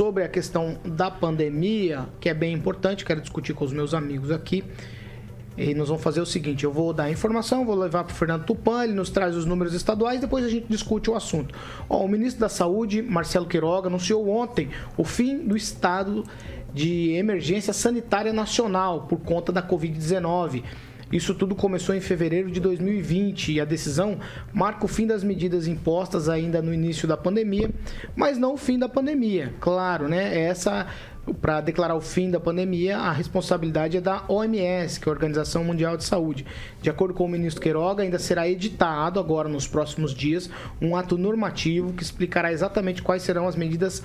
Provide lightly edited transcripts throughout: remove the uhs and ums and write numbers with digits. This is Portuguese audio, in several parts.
sobre a questão da pandemia, que é bem importante, quero discutir com os meus amigos aqui. E nós vamos fazer o seguinte, eu vou dar a informação, vou levar para o Fernando Tupan, ele nos traz os números estaduais, depois a gente discute o assunto. O ministro da Saúde, Marcelo Queiroga, anunciou ontem o fim do estado de emergência sanitária nacional por conta da Covid-19. Isso tudo começou em fevereiro de 2020 e a decisão marca o fim das medidas impostas ainda no início da pandemia, mas não o fim da pandemia. Claro, né? Para declarar o fim da pandemia, a responsabilidade é da OMS, que é a Organização Mundial de Saúde. De acordo com o ministro Queiroga, ainda será editado agora nos próximos dias um ato normativo que explicará exatamente quais serão as medidas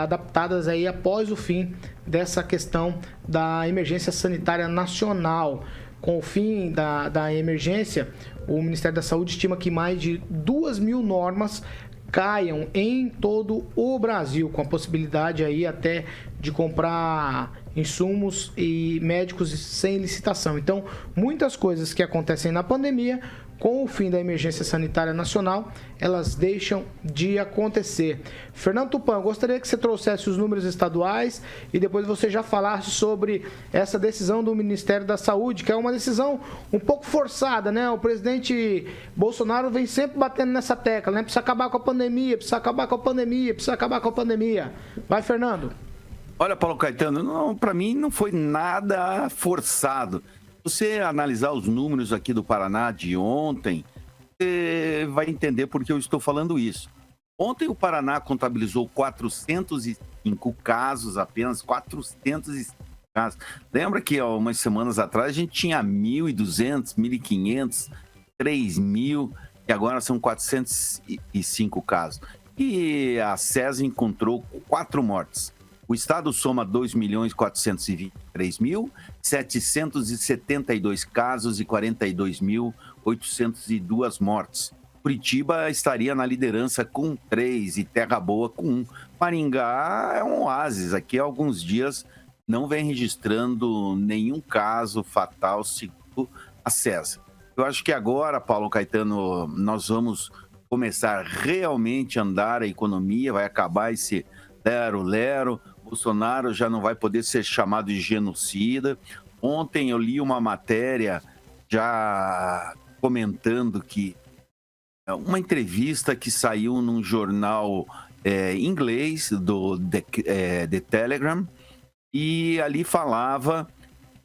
adaptadas aí após o fim dessa questão da emergência sanitária nacional. Com o fim da emergência, o Ministério da Saúde estima que mais de 2.000 normas caiam em todo o Brasil, com a possibilidade aí até de comprar insumos e médicos sem licitação. Então, muitas coisas que acontecem na pandemia, com o fim da emergência sanitária nacional, elas deixam de acontecer. Fernando Tupan, gostaria que você trouxesse os números estaduais e depois você já falasse sobre essa decisão do Ministério da Saúde, que é uma decisão um pouco forçada, né? O presidente Bolsonaro vem sempre batendo nessa tecla, né? Precisa acabar com a pandemia, precisa acabar com a pandemia, precisa acabar com a pandemia. Vai, Fernando. Olha, Paulo Caetano, para mim não foi nada forçado. Você analisar os números aqui do Paraná de ontem, você vai entender por que eu estou falando isso. Ontem o Paraná contabilizou 405 casos, apenas 405 casos. Lembra que há umas semanas atrás a gente tinha 1.200, 1.500, 3.000 e agora são 405 casos. E a SES encontrou 4 mortes. O estado soma 2.423.772 casos e 42.802 mortes. Curitiba estaria na liderança com 3 e Terra Boa com 1. Maringá é um oásis. Aqui há alguns dias não vem registrando nenhum caso fatal, segundo a SES. Eu acho que agora, Paulo Caetano, nós vamos começar realmente a andar a economia, vai acabar esse lero-lero. Bolsonaro já não vai poder ser chamado de genocida. Ontem eu li uma matéria já comentando que uma entrevista que saiu num jornal inglês do The Telegram, e ali falava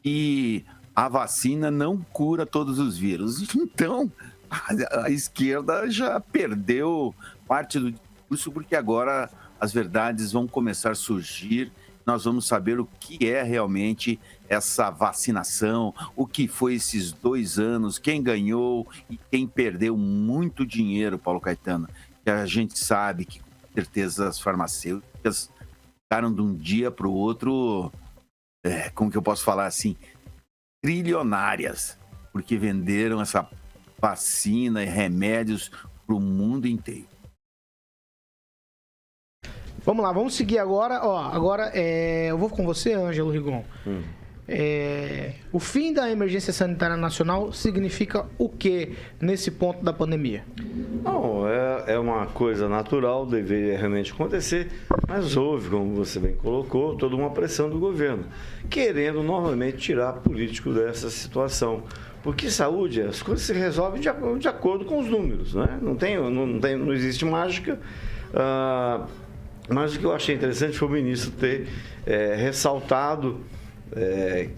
que a vacina não cura todos os vírus. Então, a esquerda já perdeu parte do discurso, porque agora as verdades vão começar a surgir, nós vamos saber o que é realmente essa vacinação, o que foi esses 2 anos, quem ganhou e quem perdeu muito dinheiro, Paulo Caetano. E a gente sabe que, com certeza, as farmacêuticas ficaram de um dia para o outro, como que eu posso falar assim, trilionárias, porque venderam essa vacina e remédios para o mundo inteiro. Vamos lá, vamos seguir agora. Eu vou com você, Ângelo Rigon. O fim da emergência sanitária nacional significa o que nesse ponto da pandemia? Não, é uma coisa natural, deveria realmente acontecer, mas houve, como você bem colocou, toda uma pressão do governo, querendo novamente tirar político dessa situação. Porque saúde, as coisas se resolvem de acordo com os números, né? Não existe mágica. Mas o que eu achei interessante foi o ministro ter ressaltado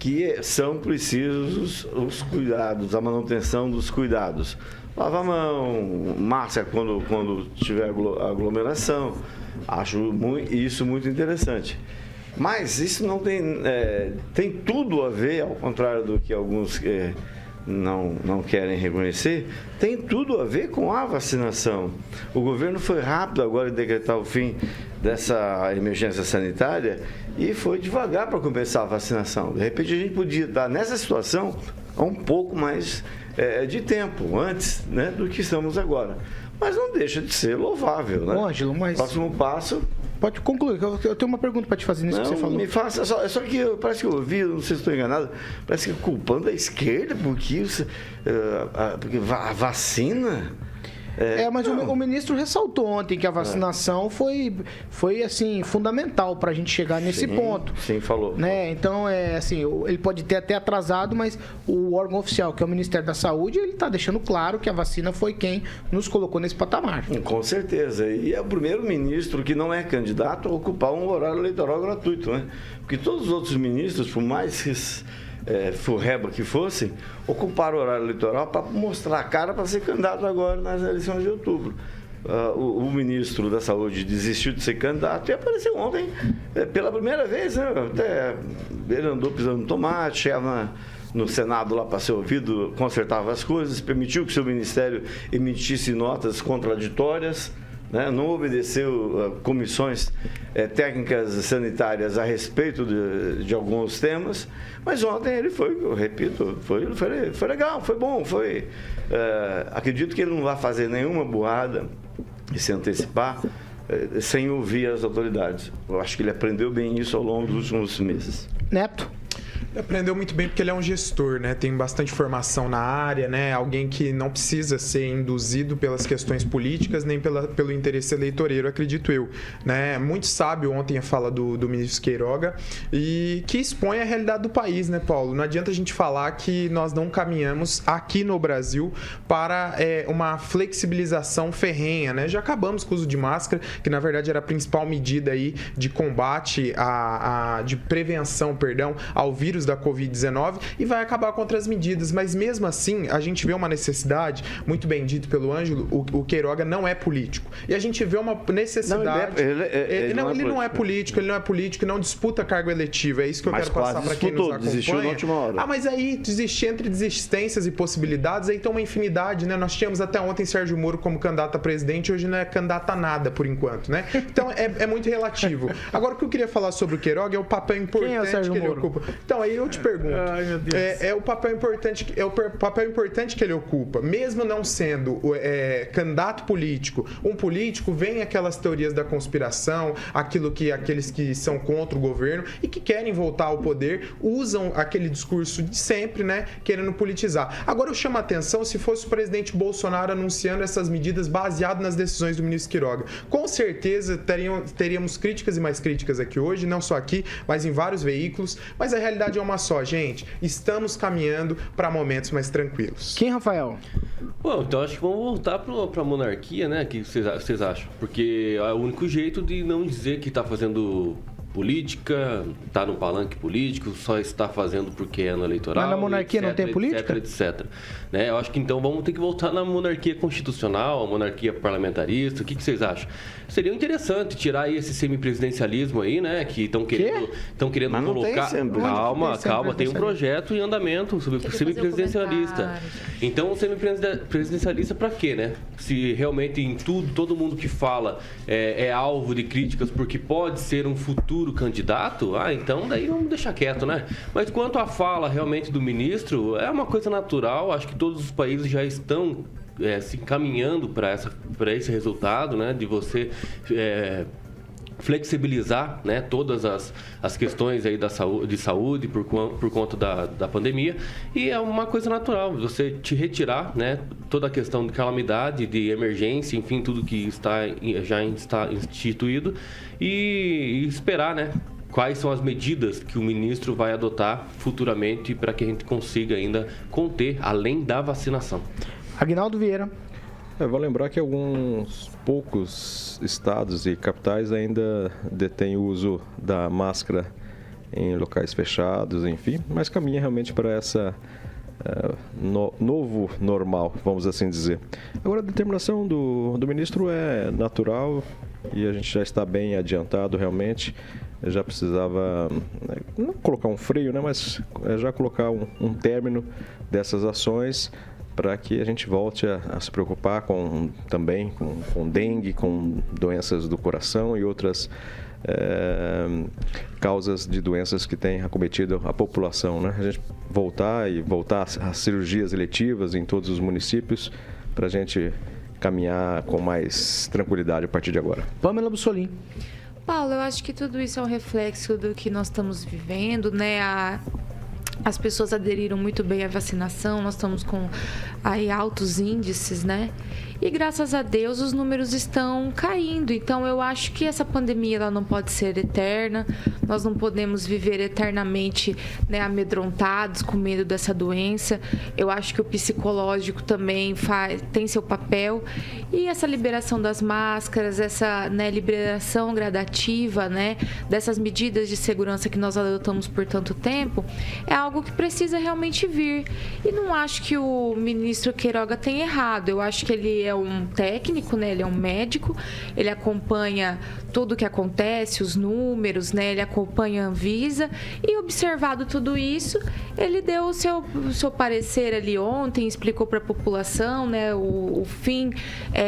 que são precisos os cuidados, a manutenção dos cuidados. Lavar a mão, máscara quando tiver aglomeração. Acho isso muito interessante. Mas isso não tem tudo a ver, ao contrário do que alguns não querem reconhecer, tem tudo a ver com a vacinação. O governo foi rápido agora em decretar o fim dessa emergência sanitária e foi devagar para começar a vacinação. De repente a gente podia estar nessa situação há um pouco mais de tempo antes, né, do que estamos agora. Mas não deixa de ser louvável, né? Ângelo, mas... Próximo passo... Pode concluir, eu tenho uma pergunta para te fazer nisso que você falou. Me faça, só que parece que eu ouvi, não sei se estou enganado, parece que culpando a esquerda porque a vacina... Mas o ministro ressaltou ontem que a vacinação foi assim, fundamental para a gente chegar nesse ponto. Sim, falou. Né? Então, assim, ele pode ter até atrasado, mas o órgão oficial, que é o Ministério da Saúde, ele está deixando claro que a vacina foi quem nos colocou nesse patamar. Com certeza. E é o primeiro ministro que não é candidato a ocupar um horário eleitoral gratuito, né? Porque todos os outros ministros, por mais furreba que fossem, ocuparam o horário eleitoral para mostrar a cara para ser candidato agora nas eleições de outubro. O ministro da Saúde desistiu de ser candidato e apareceu ontem pela primeira vez, né? Até ele andou pisando no tomate, chegava no Senado lá para ser ouvido, consertava as coisas, permitiu que o seu ministério emitisse notas contraditórias, né? Não obedeceu comissões técnicas sanitárias a respeito de alguns temas, mas ontem ele foi, eu repito, foi legal, foi bom, acredito que ele não vai fazer nenhuma burrada e se antecipar sem ouvir as autoridades. Eu acho que ele aprendeu bem isso ao longo dos últimos meses. Neto. Ele aprendeu muito bem porque ele é um gestor, né? Tem bastante formação na área, né? Alguém que não precisa ser induzido pelas questões políticas nem pelo interesse eleitoreiro, acredito eu, né? Muito sábio ontem a fala do ministro Queiroga e que expõe a realidade do país, né, Paulo? Não adianta a gente falar que nós não caminhamos aqui no Brasil para uma flexibilização ferrenha, né? Já acabamos com o uso de máscara, que na verdade era a principal medida aí de combate, de prevenção, ao vírus da Covid-19 e vai acabar com outras medidas, mas mesmo assim a gente vê uma necessidade, muito bem dito pelo Ângelo, o Queiroga não é político, e a gente vê uma necessidade... Ele não é político, não disputa cargo eletivo, é isso que eu quero passar para quem nos acompanha. Desistiu na última hora. Mas aí, desistir entre desistências e possibilidades, aí tem uma infinidade, né? Nós tínhamos até ontem Sérgio Moro como candidato a presidente, hoje não é candidato a nada, por enquanto, né? Então, é muito relativo. Agora, o que eu queria falar sobre o Queiroga é o papel importante que ele ocupa. Então, aí eu te pergunto, o papel importante que ele ocupa, mesmo não sendo candidato político, um político, vem aquelas teorias da conspiração, aqueles que são contra o governo e que querem voltar ao poder, usam aquele discurso de sempre, né, querendo politizar. Agora eu chamo a atenção se fosse o presidente Bolsonaro anunciando essas medidas baseado nas decisões do ministro Queiroga. Com certeza teríamos críticas e mais críticas aqui hoje, não só aqui, mas em vários veículos, mas a realidade é uma só, gente. Estamos caminhando para momentos mais tranquilos. Quem, Rafael? Bom, então acho que vamos voltar para a monarquia, né? O que vocês acham? Porque é o único jeito de não dizer que está fazendo política, está no palanque político, só está fazendo porque é no eleitoral. Mas na monarquia etc, não tem política? Etc. Né? Eu acho que então vamos ter que voltar na monarquia constitucional, a monarquia parlamentarista. O que vocês acham? Seria interessante tirar aí esse semipresidencialismo aí, né? Que estão querendo mas colocar. Calma, tem um projeto em andamento sobre o semipresidencialista. Então, o semipresidencialista para quê, né? Se realmente em tudo, todo mundo que fala é alvo de críticas porque pode ser um futuro candidato, então daí vamos deixar quieto, né? Mas quanto à fala realmente do ministro, é uma coisa natural, acho que todos os países já estão se encaminhando para esse resultado, né? De você flexibilizar, né, todas as questões aí de saúde por conta da pandemia, e é uma coisa natural você te retirar, né, toda a questão de calamidade, de emergência, enfim, tudo que já está instituído e esperar, né, quais são as medidas que o ministro vai adotar futuramente para que a gente consiga ainda conter, além da vacinação. Aguinaldo Vieira. Eu vou lembrar que alguns poucos estados e capitais ainda detêm o uso da máscara em locais fechados, enfim, mas caminha realmente para essa novo normal, vamos assim dizer. Agora, a determinação do ministro é natural e a gente já está bem adiantado realmente. Já precisava não colocar um freio, né, mas já colocar um término dessas ações, para que a gente volte a se preocupar também com dengue, com doenças do coração e outras causas de doenças que têm acometido a população, né? A gente voltar às cirurgias eletivas em todos os municípios para a gente caminhar com mais tranquilidade a partir de agora. Pamela Bussolini. Paulo, eu acho que tudo isso é um reflexo do que nós estamos vivendo, né? As pessoas aderiram muito bem à vacinação, nós estamos com aí altos índices, né? e graças a Deus os números estão caindo. Então eu acho que essa pandemia ela não pode ser eterna, nós não podemos viver eternamente, né, amedrontados, com medo dessa doença. Eu acho que o psicológico também tem seu papel, e essa liberação das máscaras, essa, né, liberação gradativa, né, dessas medidas de segurança que nós adotamos por tanto tempo, é algo que precisa realmente vir. E não acho que o ministro Queiroga tem errado. Eu acho que ele é um técnico, né? Ele é um médico, ele acompanha tudo o que acontece, os números, né? Ele acompanha a Anvisa, e observado tudo isso, ele deu o seu parecer ali ontem, explicou para a população, né, o fim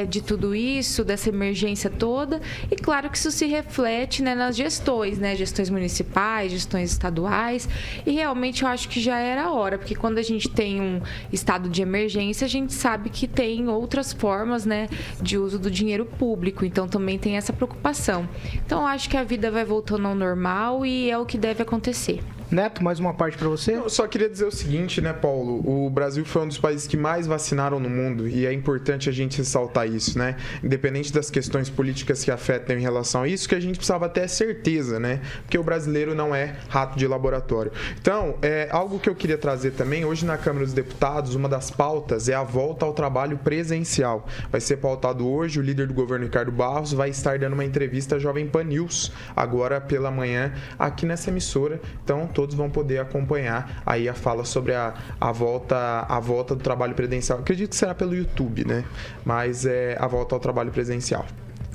de tudo isso, dessa emergência toda, e claro que isso se reflete, né, nas gestões, né? Gestões municipais, gestões estaduais, e realmente eu acho que já era a hora, porque quando a gente tem um estado de emergência, a gente sabe que tem outras formas, né, de uso do dinheiro público, então também tem essa preocupação. Então eu acho que a vida vai voltando ao normal e é o que deve acontecer. Neto, mais uma parte para você? Eu só queria dizer o seguinte, né, Paulo? O Brasil foi um dos países que mais vacinaram no mundo, e é importante a gente ressaltar isso, né? Independente das questões políticas que afetam em relação a isso, que a gente precisava ter certeza, né? Porque o brasileiro não é rato de laboratório. Então, algo que eu queria trazer também, hoje na Câmara dos Deputados, uma das pautas é a volta ao trabalho presencial. Vai ser pautado hoje, o líder do governo, Ricardo Barros, vai estar dando uma entrevista à Jovem Pan News, agora pela manhã, aqui nessa emissora. Então, todos vão poder acompanhar aí a fala sobre a volta do trabalho presencial. Acredito que será pelo YouTube, né? Mas é a volta ao trabalho presencial.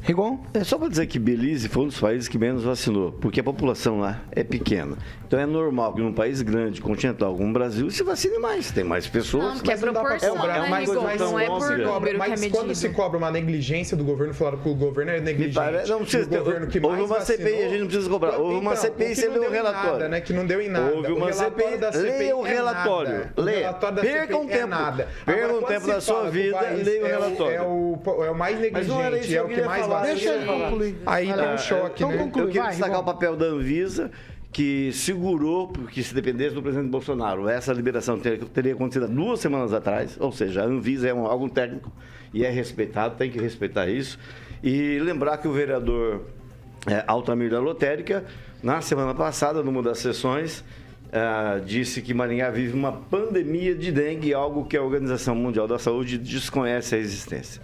Rigon? É só para dizer que Belize foi um dos países que menos vacinou, porque a população lá é pequena. Então é normal que num país grande, continental como o Brasil, se vacine mais, tem mais pessoas. Não, que é proporção, né, Rigon? Não é por número que é Mas medido. quando se cobra uma negligência do governo, falaram que o governo é negligente. Não precisa ter. Houve uma CPI, a gente não precisa cobrar. Houve uma CPI, você leu o relatório. Nada, né, que não deu em nada. Houve uma CPI, leia o relatório. Leia. Perca um tempo. Perca um tempo da sua vida e leia o relatório. É o mais negligente, é o que mais vacina. Deixa ele concluir. Aí tem um choque, né? Eu queria destacar o papel da Anvisa, que segurou, porque se dependesse do presidente Bolsonaro, essa liberação teria acontecido há 2 semanas atrás, ou seja, a Anvisa é algo técnico e é respeitado, tem que respeitar isso. E lembrar que o vereador Altamir da Lotérica, na semana passada, numa das sessões, disse que Maringá vive uma pandemia de dengue, algo que a Organização Mundial da Saúde desconhece a existência.